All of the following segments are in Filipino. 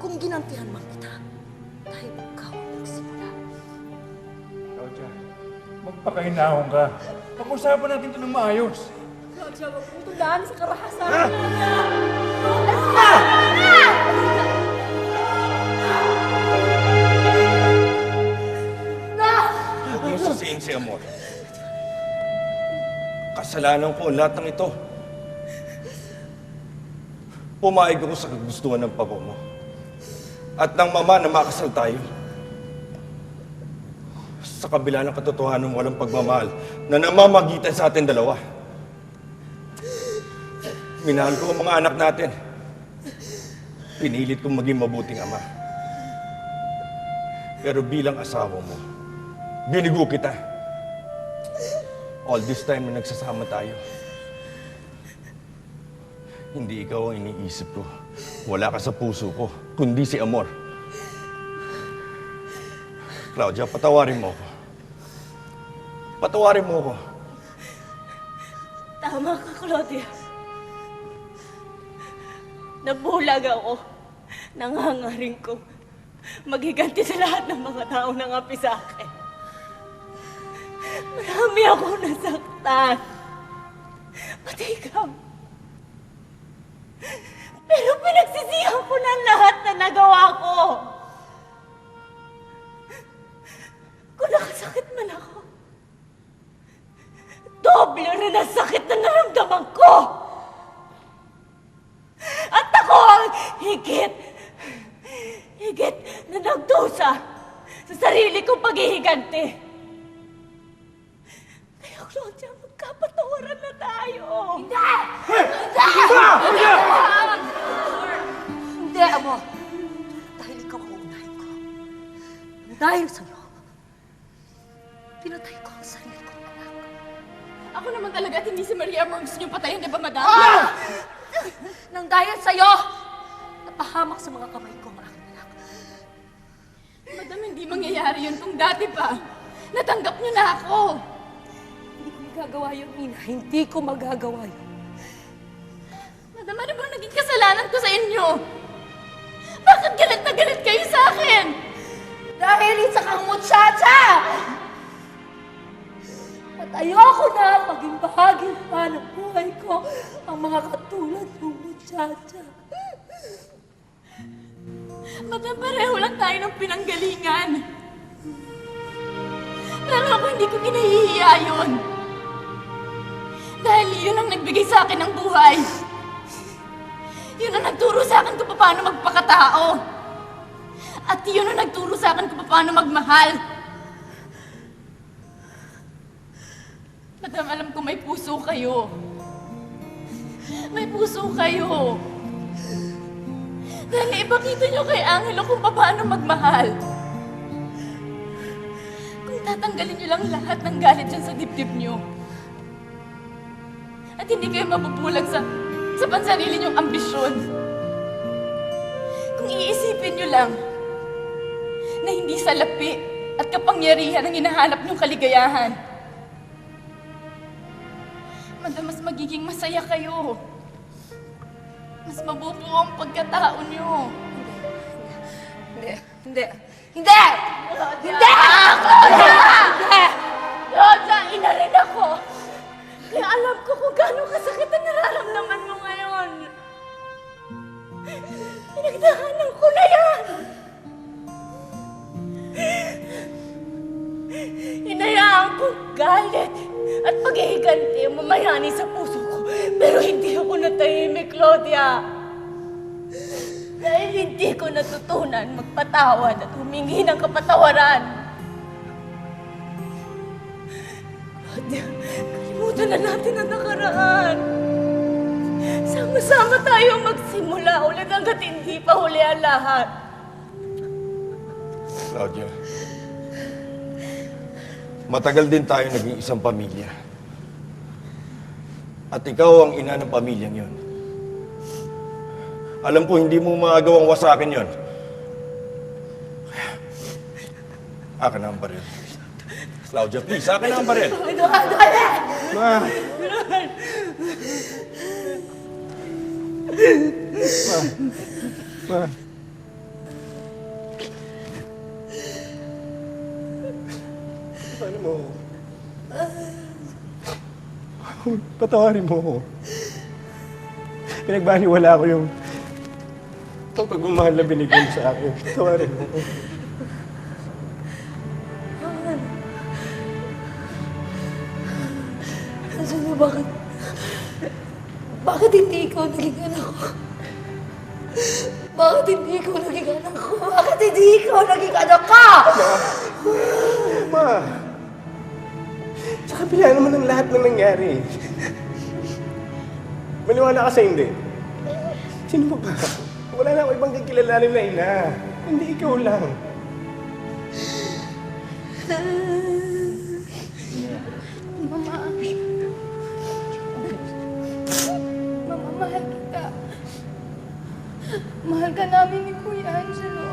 kung ginantihan man kita dahil ikaw ang nagsimula. Claudia, magpakahinahon ka. Pag-usapan natin ito ng maayos. Claudia, huwag mong tundaan sa karahasan. Huwag mo sasihin si Amor. Kasalanan ko ang lahat ng ito. Pumayag ako sa kagustuhan ng papa mo. At ng mama na makasal tayo. Sa kabila ng katotohanan ng walang pagmamahal na namamagitan sa ating dalawa. Minahal ko ang mga anak natin. Pinilit kong maging mabuting ama. Pero bilang asawa mo, binigo kita. All this time na nagsasama tayo. Hindi ikaw ang iniisip ko. Wala ka sa puso ko, kundi si Amor. Claudia, patawarin mo ako. Patawarin mo ako. Tama ka, Claudia. Nabulag ako. Nangangaring ko maghiganti sa lahat ng mga tao na ngapi sa akin. Marami ako nasaktan. Pati ikaw. Pero pinagsisihan ko ng lahat na nagawa ko. Kung nakasakit man ako, doble rin ang sakit na naramdaman ko. At ako ang higit na nagdusa sa sarili kong paghihiganti. Kaya, Claudia, magkapatawaran na tayo. Hindi! Hindi, Amor. Dahil ikaw ang unahin ko. Dahil sa'yo, pinatay ko ang sarili kong anak. Ako naman talaga at hindi si Maria Amor gusto niyong patayin, di ba, madam? Nang dahil sa'yo, napahamak sa mga kamay ko ang aking anak. Madam, hindi mangyayari yun kung dati pa. Natanggap niyo na ako. Hindi ko magagawa yun, Ina. Hindi ko magagawa yun. Madam, ano bang naging kasalanan ko sa inyo? Bakit galit na galit kayo sa akin? Dahil isa kang muchacha! At ayoko na maging bahagi pa ng buhay ko ang mga katulad ng muchacha. Madam, pareho lang tayo ng pinanggalingan. Pero ako hindi ko kinahihiya yun. Dahil yun ang nagbigay sa akin ng buhay. Yun ang nagturo sa akin kung paano magpakatao. At yun ang nagturo sa akin kung paano magmahal. Madam, alam ko may puso kayo. May puso kayo. Dahil ipakita nyo kay Angelo kung paano magmahal. Kung tatanggalin nyo lang lahat ng galit dyan sa dibdib nyo. At hindi kayo mabubulag sa pansarili nyong ambisyon. Kung iisipin nyo lang na hindi salapi at kapangyarihan ang hinahanap nyong kaligayahan. Madam, mas magiging masaya kayo. Mas mabubuo ang pagkatao nyo. Hindi! Hindi! Hindi! Hindi! Claudia! Claudia, ina rin ako. Kaya alam ko kung gaano kasakit ang nararamdaman mo ngayon. Pinagdaanan ko na yan. Hinayaan ko galit at paghihiganti ang mamayani sa puso ko. Pero hindi ako natahimik, Claudia. Dahil hindi ko natutunan magpatawad at humingi ng kapatawaran. Claudia, kalimutan na natin ang nakaraan. Sama-sama tayo magsimula ulit hanggat hindi pa huli ang lahat. Claudia, matagal din tayo naging isang pamilya. At ikaw ang ina ng pamilyang yon. Alam ko hindi mo magagawang wasakin yon. Akin na ang baril. Claudia, please, akin na ang baril. Ma! Ma! Ma! Patawarin mo. Patawarin mo ako. Pinagbaniwala ko yung pagmamahal na binigay mo sa akin. Patawarin mo. Anselo, bakit hindi ikaw naging anak ko? Bakit hindi ikaw naging anak ko? Bakit hindi ikaw naging anak ko? Ma! Sa kabila naman ng lahat ng nangyari. Maniwala ka sa hindi. Sino ba? Wala na ako ibang kakilalanin na ina. Hindi ikaw lang. Mama. Mama, mahal kita. Mahal ka namin ni Kuya Angelo.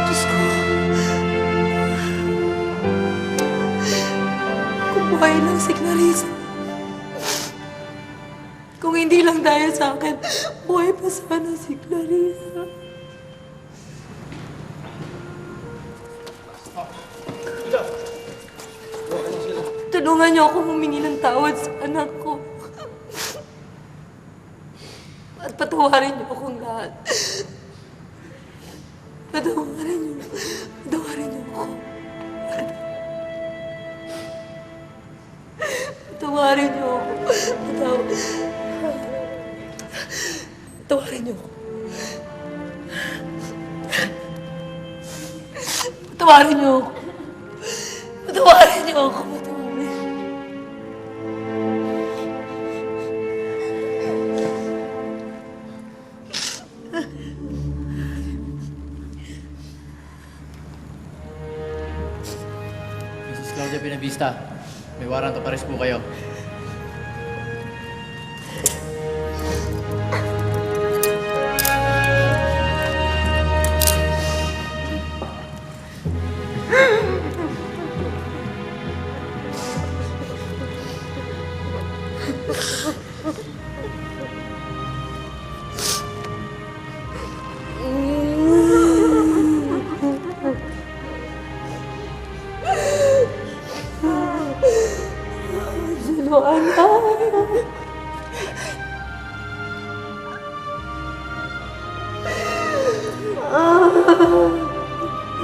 Diyos ko. Kung buhay lang si Clarissa. Kung hindi lang dahil sa akin, buhay pa sana si Clarissa. Tulungan niyo ako humingi ng tawad sa anak ko. At patawarin niyo akong lahat. Patawarin niyo. Patawarin niyo ako. Patawarin niyo ako. Patawarin niyo ako. Patawarin niyo ako. Patawarin niyo ako. Patawarin. Mrs. Claudia Pinavista, may warrant of arrest po kayo. Angelo, anak.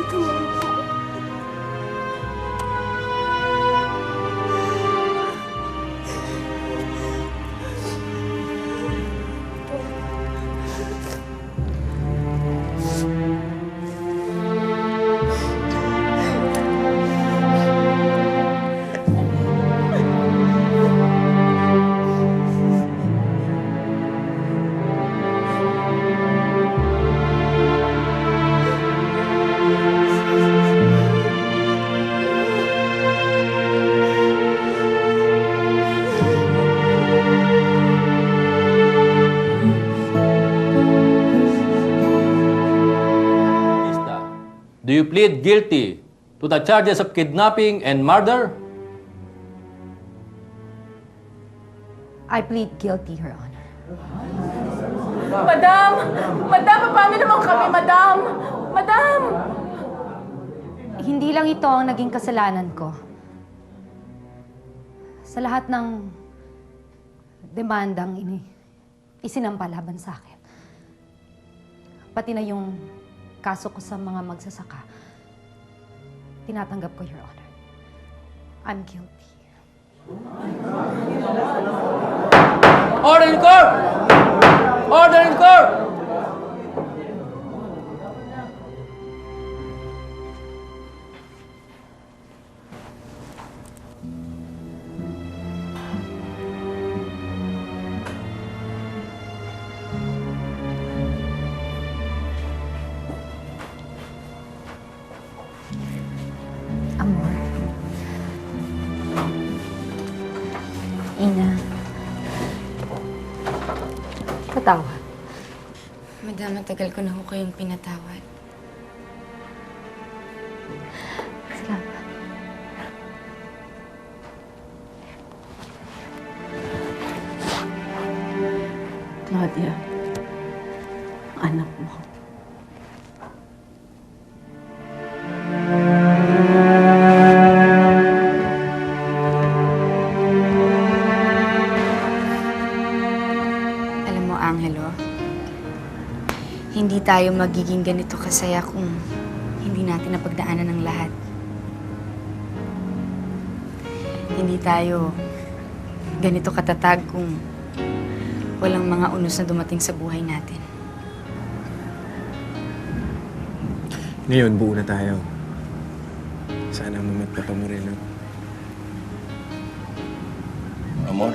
Ito. Do you plead guilty to the charges of kidnapping and murder? I plead guilty, Your Honor. Madam! Madam, paano naman kami, madam? Madam! Hindi lang ito ang naging kasalanan ko. Sa lahat ng demandang isinampa laban sa akin. Pati na yung kaso ko sa mga magsasaka. Tinatanggap ko, Your Honor. I'm guilty. Order in court! Order in court! Amor. Ina. Patawad. Madam, matagal ko na ho kayong pinatawad. Salamat. Claudia, ang anak mo. Alam mo, Angelo, hindi tayo magiging ganito kasaya kung hindi natin napagdaanan ng lahat. Hindi tayo ganito katatag kung walang mga unos na dumating sa buhay natin. Ngayon, buo na tayo. Sana mamat pa mo rin, no? Amor,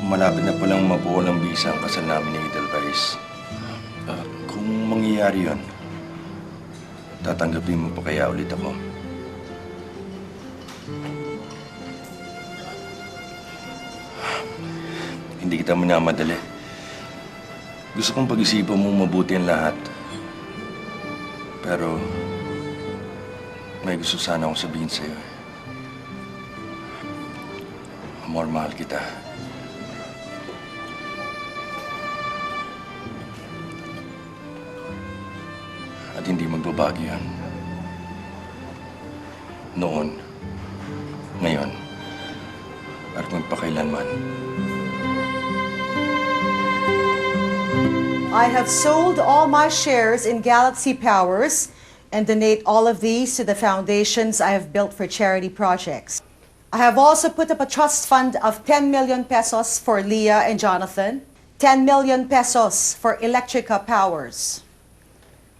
malapit na palang mabuo ng bisa ang kasal namin ni Edelweiss. Kung mangyayari yun, tatanggapin mo pa kaya ulit ako? Hindi kita minamadali. Gusto kong pag-isipan mong mabuti ang lahat. Pero, may gusto sana akong sabihin sa'yo. Amor, mahal kita. At hindi magbabago yan. Noon, ngayon, at magpakailanman. I have sold all my shares in Galaxy Powers and donate all of these to the foundations I have built for charity projects. I have also put up a trust fund of 10 million pesos for Leah and Jonathan, 10 million pesos for Electrica Powers,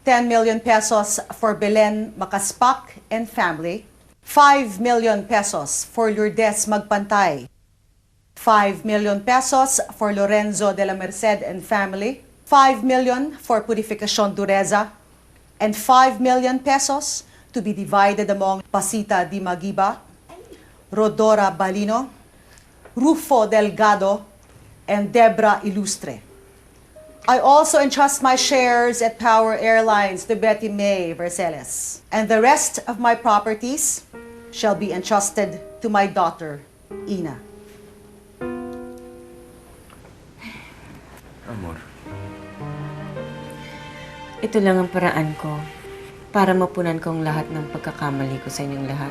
10 million pesos for Belen Makaspak and family, 5 million pesos for Lourdes Magpantay, 5 million pesos for Lorenzo de la Merced and family, 5 million for Purificacion Dureza, and 5 million pesos to be divided among Pasita Di Magiba, Rodora Balino, Rufo Delgado, and Debra Ilustre. I also entrust my shares at Power Airlines to Betty May Verceles, and the rest of my properties shall be entrusted to my daughter, Ina. Amor. Ito lang ang paraan ko para mapunan ko ang lahat ng pagkakamali ko sa inyong lahat.